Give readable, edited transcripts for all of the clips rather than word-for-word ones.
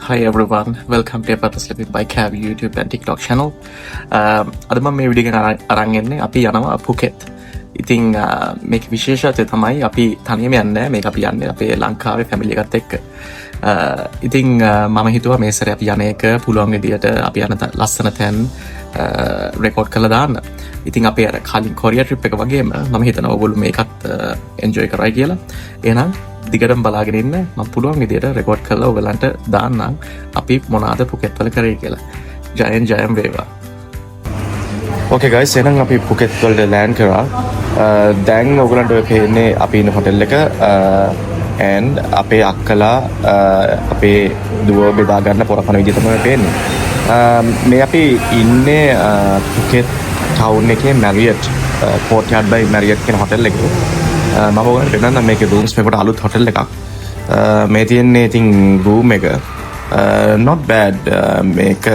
Hi everyone, welcome to Purpose Living by Cav YouTube and TikTok channel. අද මම මේ video එක අරන් එන්නේ අපි යනවා පුකෙත්. ඉතින් මේක විශේෂත්වය තමයි අපි තනියම යන්නේ නැහැ. මේක අපි යන්නේ අපේ ලංකාවේ ෆැමිලි එකත් එක්ක. ඉතින් මම හිතුවා මේ සැරේ අපි යන එක පුළුවන් විදියට අපි යන ලස්සන තැන් රෙකෝඩ් කරලා දාන්න. ඉතින් අපේ අර කලින් කොරියා ට්‍රිප් එක වගේම මම හිතනවා ඔයගොල්ලෝ මේකත් එන්ජොයි කරයි කියලා. එහෙනම් දිගටම බලාගෙන ඉන්න මම පුළුවන් විදියට රෙකෝඩ් කරලා ඔයගලන්ට දාන්නම් අපි මොනවාද පුකෙත් වල කරේ කියලා. ජයෙන් වේවා. Okay guys, එහෙනම් අපි පුකෙත් වලට ලෑන්ඩ් කරා. දැන් ඔයගලන්ට ඔය පේන්නේ අපි ඉන්න හොටෙල් එක and අපේ අක්කලා අපේ දුව බෙදා ගන්න පොරපන විදිය තමයි පේන්නේ. මේ අපි ඉන්නේ පුකෙත් ටවුන් එකේ Marriott Courtyard by Marriott කියන හොටෙල් එකේ. මම ඔයගලන්ට දෙන්නම් මේකේ රූම්ස් මේකට අලුත් හොටෙල් එකක්. මේ තියෙන්නේ ඉතින් රූම් එක not bad. මේක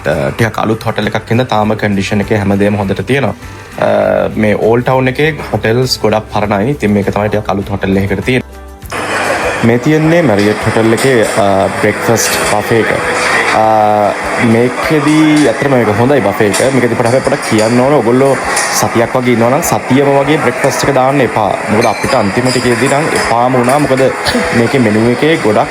ටිකක් අලුත් හොටෙල් එකක් ඉඳලා තාම කන්ඩිෂන් එකේ හැමදේම හොඳට තියෙනවා. මේ ඕල්ඩ් ටවුන් එකේ හොටෙල්ස් ගොඩක් පරණයි. ඉතින් මේක තමයි ටිකක් අලුත් හොටෙල් එකකට තියෙන්නේ. මේ තියෙන්නේ Marriott හොටෙල් එකේ බ්‍රෙක්ෆාස්ට් බෆේ එක. මේකෙදී අතරම මේක හොඳයි බෆේ එක. මේකදී පොඩක් කියන්න ඕන ඔයගොල්ලෝ සතියක් වගේ ඉන්නවා නම් සතියම වගේ බ්‍රෙක්ෆාස්ට් එක දාන්න එපා. මොකද අපිට අන්තිම ටිකේදී නම් එපාම වුණා. මොකද මේකේ මෙනු එකේ ගොඩක්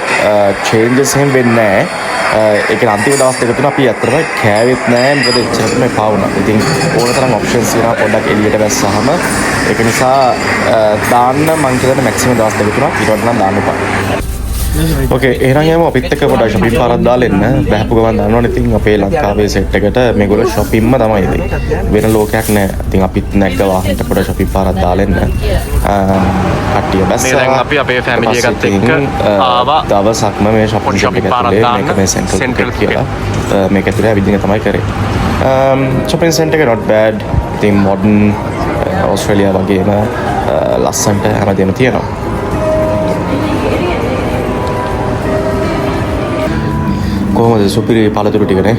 චේන්ජස් එහෙම වෙන්නේ නැහැ. ඒක අන්තිම දවස් දෙක තුන අපි අතරම කෑවෙත් නැහැ. මොකද එච්චරම එපා වුණා. ඉතින් ඕන තරම් ඔප්ෂන්ස් තියෙනවා පොඩ්ඩක් එළියට බැස්සහම. ඒක නිසා දාන්න මං කියන්නේ මැක්සිමම් දවස් දෙක තුනක් ඊට වඩා නම් දාන්න එපා. Okay, එහෙනම් යමු අපිත් එක්ක පොඩ්ඩක් shopping පාරක් දාලා එන්න. බෑපු ගමන් දන්නවනේ ඉතින් අපේ ලංකාවේ සෙට් එකට මේගොල්ලෝ shoppingම තමයි ඉතින්. වෙන ලෝකයක් නෑ. ඉතින් අපිත් නැග්ග වාහනට පොඩ්ඩක් shopping පාරක් දාලා එන්න. කට්ටිය බැස්සා. දැන් අපි අපේ family එකත් එක්ක ආවා. දවසක්ම මේ shopping එක ඇතුලේ මේක මේ central කියලා. මේක ඇතුලේ ඇවිදින්න තමයි කරේ. shopping center එක not bad. ඉතින් modern ඕස්ට්‍රේලියා වගේම ලස්සනට හැමදේම තියෙනවා. කොහොමද සුපිරි පළතුරු ටිකනේ.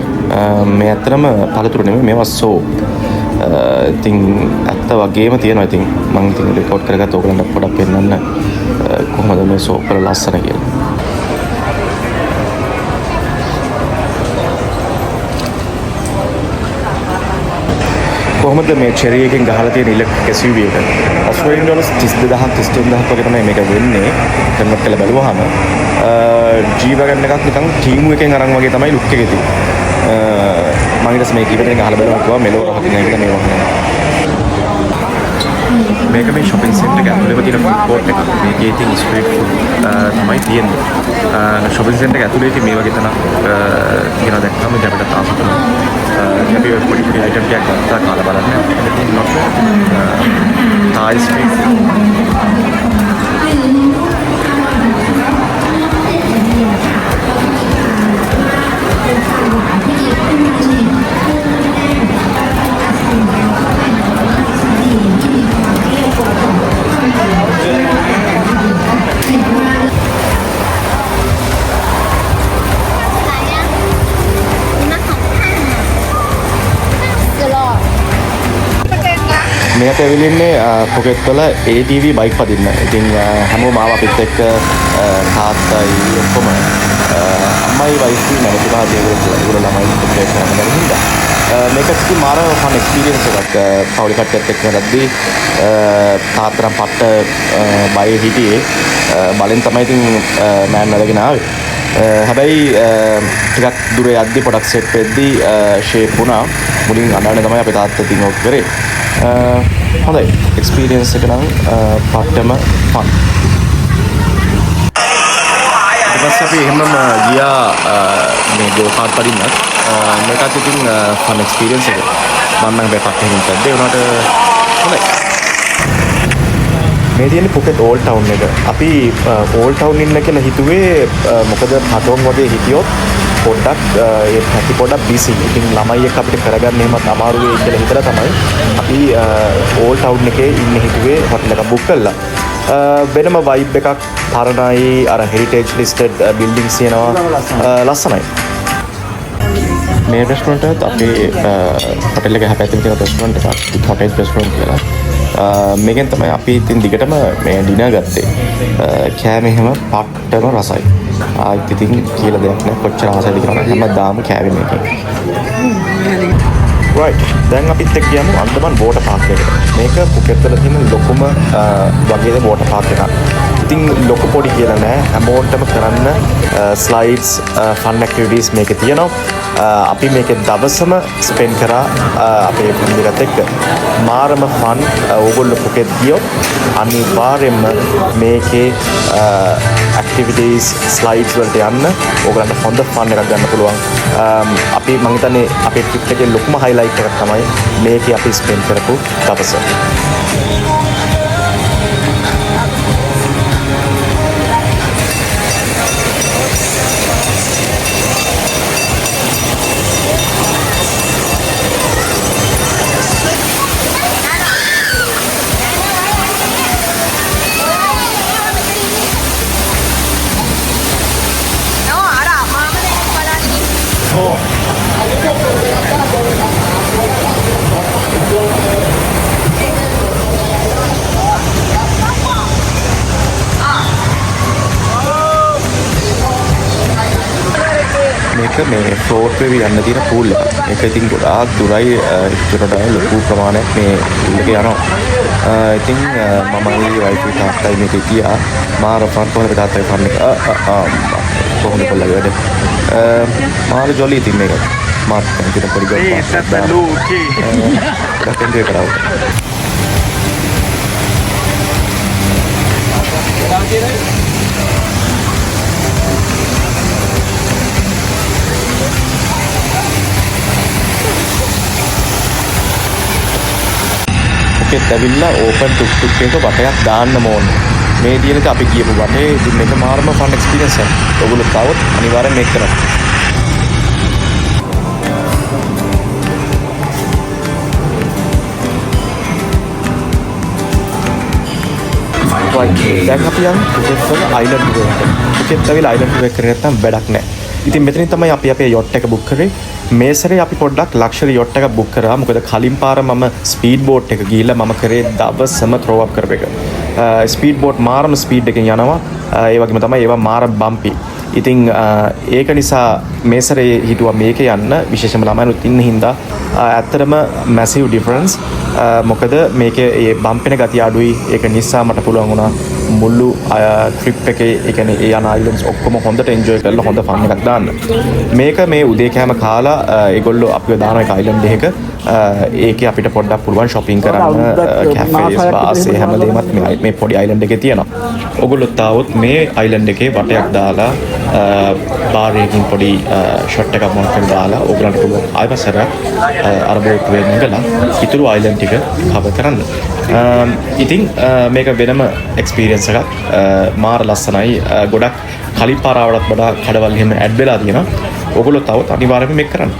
මේ ඇත්තටම පළතුරු නෙමෙයි මේවා සෝප්. ඉතින් ඇත්ත වගේම තියෙනවා. ඉතින් මම ඉතින් රෙකෝඩ් කරගත්ත ඕගලන්ට පොඩක් පෙන්නන්න කොහොමද මේ සෝප් වල ලස්සන කියලා. කොහොමද මේ චෙරි එකෙන් ගහලා තියෙන ඉලෙක්ට්‍රික් SUV එක ඔස්ට්‍රේලියානු ඩොලර්ස් 32000 33000 වගේ තමයි මේක වෙන්නේ කන්වර්ට් කරලා බලුවාම. G-Wagon එකක් නිකන් ටීම් එකෙන් අරන් වගේ තමයි ලුක් එකේ තියෙන්නේ. මම ඊට පස්සේ මේක ඉවරෙන් ගහලා බලුවා කිව්වා මෙලෝ රහකින් එක මේ වහන. මේක මේ shopping center එක ඇතුළේම තියෙන food court එක. මේකේ ඉතින් street food තමයි තියෙන්නේ. shopping center එක ඇතුළේ ඉතින් මේ වගේ තනක් තියෙනවා දැක්කම ඉතින් අපිට තාම අපි පොඩි item ටිකක් ගත්තා කාලා බලන්න. ඉතින් not Thai street food. මේකට ඇවිල්න්නේ පොකට් වල ATV බයික් පදින්න. ඉතින් හැමෝම ආව අපිත් එක්ක තාත්තයි ඔක්කොම අම්මයි වයිෆ්යි නැවතුනා ඒගොල්ලෝ ළමයි එක්ක කරගෙන හින්දා. මේක ඉතින් මාර ෆන් එක්ස්පීරියන්ස් එකක්. පවුලේ කට්ටියත් එක්ක කරද්දී තාත්තනම් පට්ට බය හිටියේ. බලෙන් තමයි ඉතින් මෑන් නැදගෙන ආවේ. හැබැයි ටිකක් දුර යද්දී පොඩක් සෙට් වෙද්දී ෂේප් වුණා. මුලින් අඬන්න තමයි අපේ තාත්තා ඉතින් ඕක කරේ. හොඳයි එක්ස්පීරියන්ස් එක නම් පට්ටම ෆන්. ඊට පස්සේ අපි එහෙමම ගියා මේ ගෝකාට් පදින්නත්. මේකත් ඉතින් ෆන් එක්ස්පීරියන්ස් එක. මම නම් බෑපත් එහෙම කරද්දී උනාට හොඳයි. මේ තියෙන්නේ පුකෙත් ඕල්ඩ් ටවුන් එක. අපි ඕල්ඩ් ටවුන් ඉන්න කියලා හිතුවේ මොකද පටෝන් වගේ හිටියොත් පොඩ්ඩක් ඒ පැති පොඩ්ඩක් බිසි. ඉතින් ළමයි එක්ක අපිට කරගන්න එහෙමත් අමාරු වෙයි කියලා හිතලා තමයි අපි ඕල්ඩ් ටවුන් එකේ ඉන්න හිතුවේ හොටෙල් එකක් බුක් කළා. වෙනම වයිබ් එකක් පරණයි අර හෙරිටේජ් ලිස්ටඩ් බිල්ඩින්ග්ස් තියෙනවා ලස්සනයි. මේ රෙස්ටොරන්ට් එකත් අපේ හොටෙල් එක හැපැත්තේ තියෙන රෙස්ටොරන්ට් එකක් කොටේජ් රෙස්ටොරන්ට් කියලා. මේකෙන් තමයි අපි ඉතින් දිගටම මේ ඩිනර් ගත්තේ. කෑම එහෙම පට්ටම රසයි. ආයෙත් ඉතින් කියලා දෙයක් නැහැ. කොච්චර ආසයිද කියලා හැමදාම කෑවේ මේකෙන්. right දැන් අපිත් එක්ක යමු අන්දමන් වෝටර් පාක් එකට. මේක පුකෙත් වල තියෙන ලොකුම වගේද වෝටර් පාක් එකක්. ඉතින් ලොකු පොඩි කියලා නෑ හැමෝටම කරන්න ස්ලයිඩ්ස් ෆන් ඇක්ටිවිටීස් මේකේ තියෙනවා. අපි මේකේ දවසම ස්පෙන්ඩ් කරා අපේ ෆැමිලි එකත් එක්ක. මාරම ෆන් ඕගොල්ලෝ පුකෙත් ගියොත් අනිවාර්යයෙන්ම මේකේ ඇක්ටිවිටීස් ස්ලයිඩ්ස් වලට යන්න ඕගලන්ට හොඳ ෆන් එකක් ගන්න පුළුවන්. අපි මම හිතන්නේ අපේ ට්‍රිප් එකේ ලොකුම highlight එකක් තමයි මේකේ අපි ස්පෙන්ඩ් කරපු දවස. මේක මේ ෆ්ලෝට් වෙවි යන්න තියෙන පූල් එක. මේක ඉතින් ගොඩාක් දුරයි ඉතරට ලොකු ප්‍රමාණයක් මේ පූල් එක යනවා. ඉතින් මමයි වයිෆයි තාත්තයි මේක ගියා. මාර ෆන් කොහොමද තාත්තයි ෆන් එක කොහොමද කොල්ලගේ වැඩ. මාර ජොලි ඉතින් මේක. මාත් ඉතින් පොඩි ගොඩක් ඒක එන්ජොයි කරා. පුකෙත් ඇවිල්ලා ඕපන් ටුක් ටුක් එක වටයක් දාන්න ඕනේ. මේ දිනක අපි ගියපු වටේ ඉතින් මේක මාරම ෆන් එක්ස්පීරියන්ස් එකක්. ඔයගොල්ලෝ තාවොත් අනිවාර්යෙන් මේක කරන්න. දැන් අපි යන්නේ පුකෙත් වල අයිලන්ඩ් එකට. පුකෙත් ඇවිල්ලා අයිලන්ඩ් එක කරේ නැත්නම් වැඩක් නැහැ. ඉතින් මෙතනින් තමයි අපි අපේ යොට් එක බුක් කරේ. මේ සැරේ අපි පොඩ්ඩක් ලක්ෂරි යොට් එකක් බුක් කරා. මොකද කලින් පාර මම ස්පීඩ් බෝට් එක ගිහිල්ලා මම කරේ දවසම ත්‍රෝ අප් කරපු එක. ස්පීඩ් බෝට් මාරම ස්පීඩ් එකෙන් යනවා. ඒ වගේම තමයි ඒවා මාර බම්පි. ඉතින් ඒක නිසා මේ සැරේ හිතුවා මේකේ යන්න විශේෂම ළමයිනුත් ඉන්න හින්දා ඇත්තටම මැසිව් ඩිෆරන්ස්. මොකද මේකේ ඒ බම්පෙන ගතිය අඩුයි. ඒක නිසා මට පුළුවන් වුණා මුළු ට්‍රිප් එකේ ඒ කියන්නේ ඒ යන අයිලන්ඩ්ස් ඔක්කොම හොඳට එන්ජොයි කරලා හොඳ ෆන් එකක් දාන්න. මේක මේ උදේ කෑම කාලා ඒගොල්ලෝ අපිව දාන එක අයිලන්ඩ් එකක ඒකේ අපිට පොඩ්ඩක් පුළුවන් shopping කරන්න කැෆේස් බාර්ස් ඒ හැමදේමත් මේ පොඩි අයිලන්ඩ් එකේ තියෙනවා. ඔයගොල්ලෝ තාවොත් මේ අයිලන්ඩ් එකේ වටයක් දාලා බාර් එකකින් පොඩි ෂොට් එකක් මොනකද දාලා ඔයගලන්ට පුළුවන් ආයවසර අර බෝට්ටුවේ ඉඳලා ඉතුරු අයිලන්ඩ් ටික කවර් කරන්න. ඉතින් මේක වෙනම එක්ස්පීරියන්ස් එකක්. මාර ලස්සනයි. ගොඩක් කලින් පාරවලට වඩා කඩවල් එහෙම ඇඩ් වෙලා තියෙනවා. ඔයගොල්ලෝ තවත් අනිවාර්යයෙන්ම මේක කරන්න.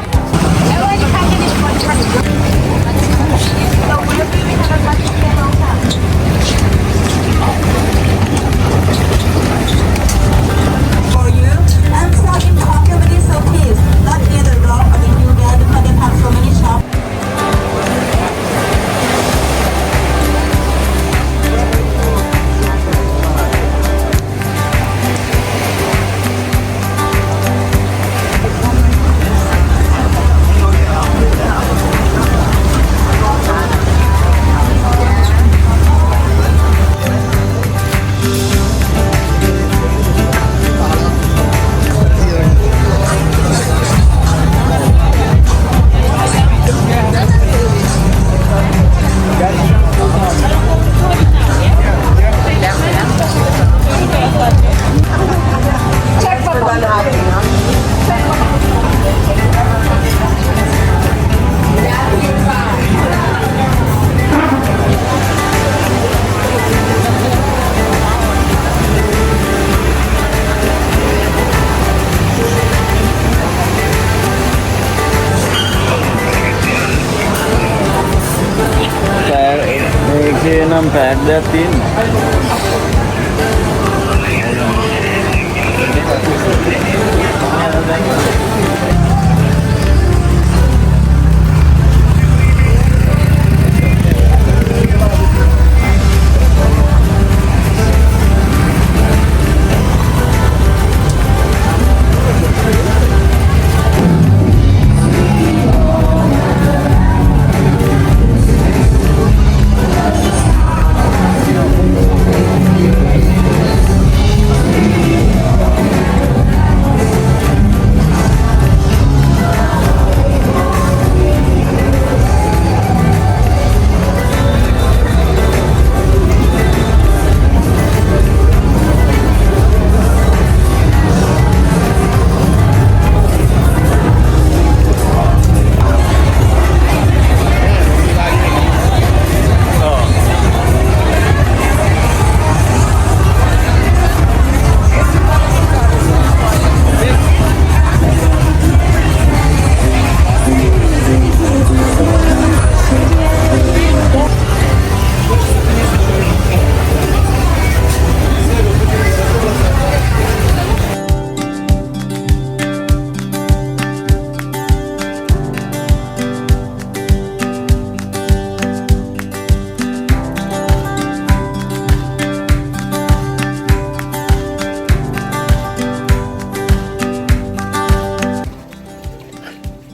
නම් පැක් දෙයක් තියෙනවා.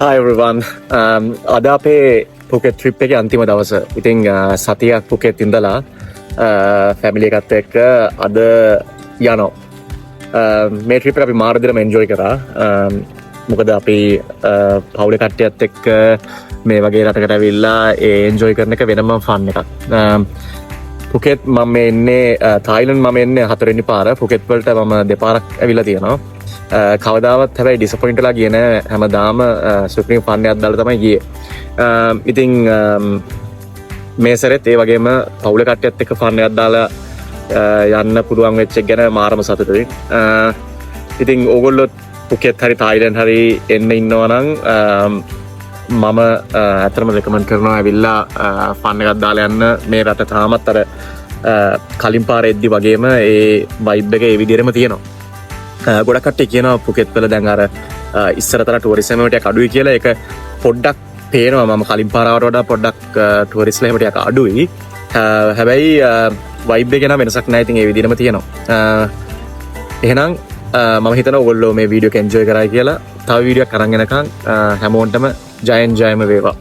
Hi everyone. අද අපේ පුකෙට් ට්‍රිප් එකේ අන්තිම දවස. ඉතින් සතියක් පුකෙට් ඉඳලා ෆැමිලි එකත් එක්ක අද යනවා. මේ ට්‍රිප් එක අපි මාර දිනම එන්ජොයි කරා. මොකද අපි පවුලේ කට්ටියත් එක්ක මේ වගේ රටකට ඇවිල්ලා ඒ එන්ජොයි කරන එක වෙනම ෆන් එකක්. පුකෙට් මම එන්නේ තායිලන්ඩ් මම එන්නේ 4 වෙනි පාර. පුකෙට් වලට මම දෙපාරක් ඇවිල්ලා තියෙනවා. කවදාවත් හැබැයි ඩිසපොයින්ට්ලා ගියේ නෑ. හැමදාම සුප්‍රීම් ෆන් එකක් දාලා තමයි ගියේ. ඉතින් මේ සැරේත් ඒ වගේම පවුලේ කට්ටියත් එක්ක ෆන් එකක් දාලා යන්න පුළුවන් වෙච්ච එක ගැන මාරම සතුටුයි. ඉතින් ඕගොල්ලෝ පුකෙට් හරි තායිලන්ඩ් හරි එන්න ඉන්නවා නම් මම ඇත්තටම රෙකමන්ඩ් කරනවා ඇවිල්ලා ෆන් එකක් දාලා යන්න. මේ රට තාමත් අර කලින් පාර එද්දි වගේම ඒ වයිබ් එක ඒ විදිහටම තියෙනවා. ගොඩක් කට්ටිය කියනවා පුකෙත් වල දැන් අර ඉස්සරතර ටුවරිසම් එක ටිකක් අඩුයි කියලා. ඒක පොඩ්ඩක් පේනවා. මම කලින් පාරවට වඩා පොඩ්ඩක් ටුවරිස්ලා එහෙම ටිකක් අඩුයි. හැබැයි වයිබ් එක නම් වෙනසක් නැහැ. ඉතින් ඒ විදිහටම තියෙනවා. එහෙනම් මම හිතනවා ඔයගොල්ලෝ මේ වීඩියෝ එක එන්ජොයි කරයි කියලා. තව වීඩියෝයක් අරන් එනකන් හැමෝටම ජයෙන් ජයම වේවා.